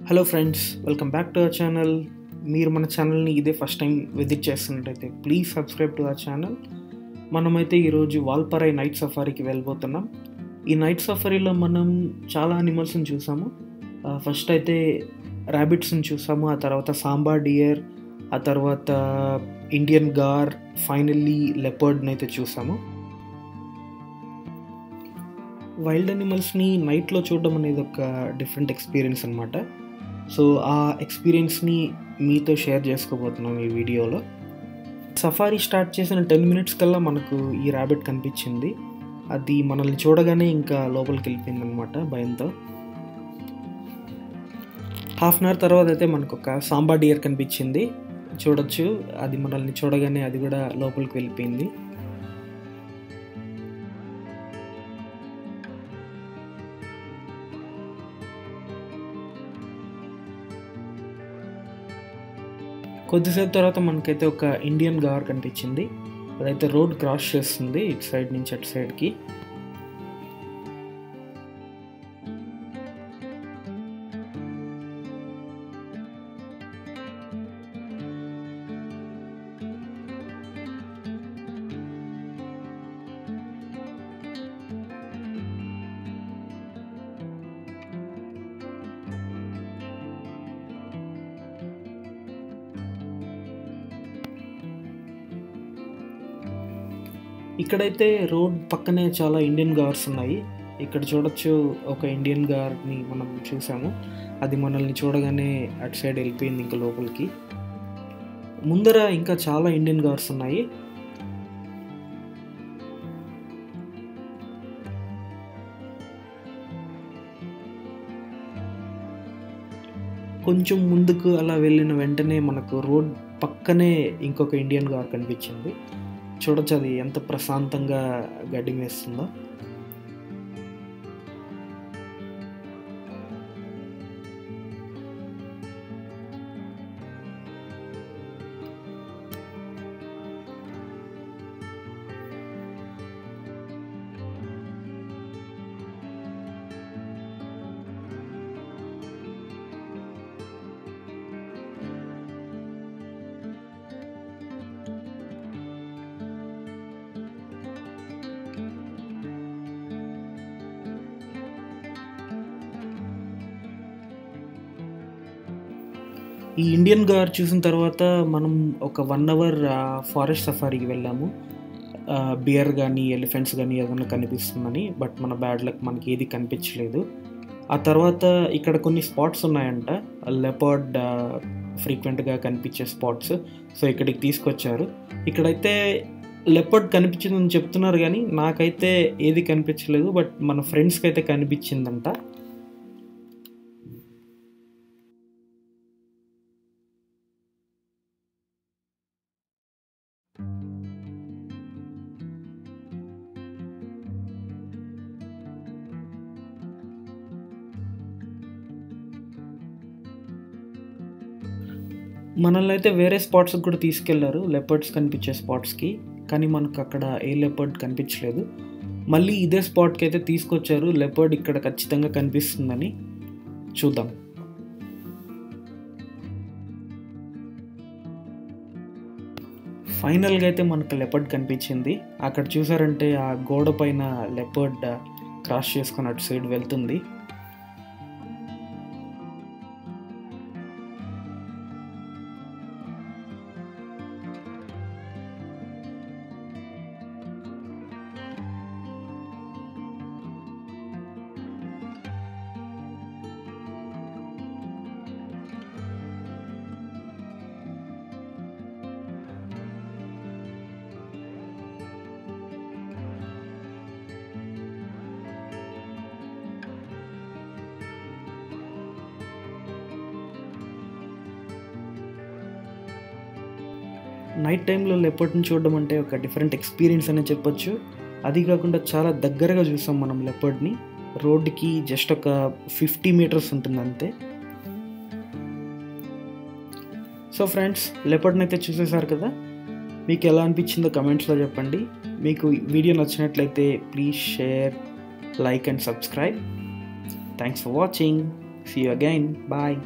Hello friends, welcome back to our channel. మీరు మన ఛానల్ని ఇదే ఫస్ట్ టైం విజిట్ చేస్తున్నట్టయితే please subscribe to our channel. మనమైతే ఈరోజు వాల్పరై నైట్ సఫారీకి వెళ్ళిపోతున్నాం. ఈ నైట్ సఫారీలో మనం చాలా అనిమల్స్ని చూసాము. ఫస్ట్ అయితే ర్యాబిట్స్ని చూసాము, ఆ తర్వాత సాంబా డియర్, ఆ తర్వాత ఇండియన్ గార్, ఫైనల్లీ లెపర్డ్ని అయితే చూసాము. వైల్డ్ అనిమల్స్ని నైట్లో చూడడం అనేది ఒక డిఫరెంట్ ఎక్స్పీరియన్స్ అనమాట. సో ఆ ఎక్స్పీరియన్స్ని మీతో షేర్ చేసుకోబోతున్నాం ఈ వీడియోలో. సఫారీ స్టార్ట్ చేసిన 10 minutes కల్లా మనకు ఈ ర్యాబిట్ కనిపించింది. అది మనల్ని చూడగానే ఇంకా లోపలికి వెళ్ళిపోయింది అనమాట భయంతో. హాఫ్ అన్ అవర్ తర్వాత అయితే మనకు ఒక సాంబా డియర్ కనిపించింది. చూడొచ్చు, అది మనల్ని చూడగానే అది కూడా లోపలికి వెళ్ళిపోయింది. కొద్దిసేపు తర్వాత మనకైతే ఒక ఇండియన్ గార్ కనిపించింది. అదైతే రోడ్ క్రాస్ చేస్తుంది ఇటు సైడ్ నుంచి అటు సైడ్కి. ఇక్కడైతే రోడ్ పక్కనే చాలా ఇండియన్ గార్స్ ఉన్నాయి. ఇక్కడ చూడొచ్చు, ఒక ఇండియన్ గార్ని మనం చూసాము. అది మనల్ని చూడగానే అటు సైడ్ వెళ్ళిపోయింది ఇంకా లోపలికి. ముందర ఇంకా చాలా ఇండియన్ గార్స్ ఉన్నాయి. కొంచెం ముందుకు అలా వెళ్ళిన వెంటనే మనకు రోడ్ పక్కనే ఇంకొక ఇండియన్ గార్ కనిపించింది. చూడొచ్చు అది ఎంత ప్రశాంతంగా గడ్డి మేస్తుందో. ఈ ఇండియన్ గార్ చూసిన తర్వాత మనం ఒక 1 hour ఫారెస్ట్ సఫారీకి వెళ్ళాము. బియర్ కానీ ఎలిఫెంట్స్ కానీ ఏదైనా కనిపిస్తుందని, బట్ మన బ్యాడ్ లక్ మనకి ఏది కనిపించలేదు. ఆ తర్వాత ఇక్కడ కొన్ని స్పాట్స్ ఉన్నాయంట, లెపర్డ్ ఫ్రీక్వెంట్గా కనిపించే స్పాట్స్. సో ఇక్కడికి తీసుకొచ్చారు. ఇక్కడైతే లెపర్డ్ కనిపించిందని చెప్తున్నారు కానీ నాకైతే ఏది కనిపించలేదు, బట్ మన ఫ్రెండ్స్కి అయితే కనిపించిందంట. మనల్ని అయితే వేరే స్పాట్స్కి కూడా తీసుకెళ్లారు, లెపర్డ్స్ కనిపించే స్పాట్స్కి. కానీ మనకు అక్కడ ఏ లెపర్డ్ కనిపించలేదు. మళ్ళీ ఇదే స్పాట్కి అయితే తీసుకొచ్చారు. లెపర్డ్ ఇక్కడ ఖచ్చితంగా కనిపిస్తుందని. చూద్దాం. ఫైనల్గా అయితే మనకు లెపర్డ్ కనిపించింది. అక్కడ చూసారంటే ఆ గోడ పైన లెపర్డ్ క్రాస్ చేసుకొని అటు సైడ్ వెళ్తుంది. నైట్ టైంలో లెపర్డ్ని చూడడం అంటే ఒక డిఫరెంట్ ఎక్స్పీరియన్స్ అనే చెప్పొచ్చు. అది కాకుండా చాలా దగ్గరగా చూసాం మనం లెపర్డ్ని. రోడ్డుకి జస్ట్ ఒక 50 meters ఉంటుంది అంతే. సో ఫ్రెండ్స్, లెపర్డ్ని అయితే చూసేశారు కదా. మీకు ఎలా అనిపించిందో కమెంట్స్లో చెప్పండి. మీకు వీడియో నచ్చినట్లయితే please share, like and subscribe. Thanks for watching. See you again. Bye.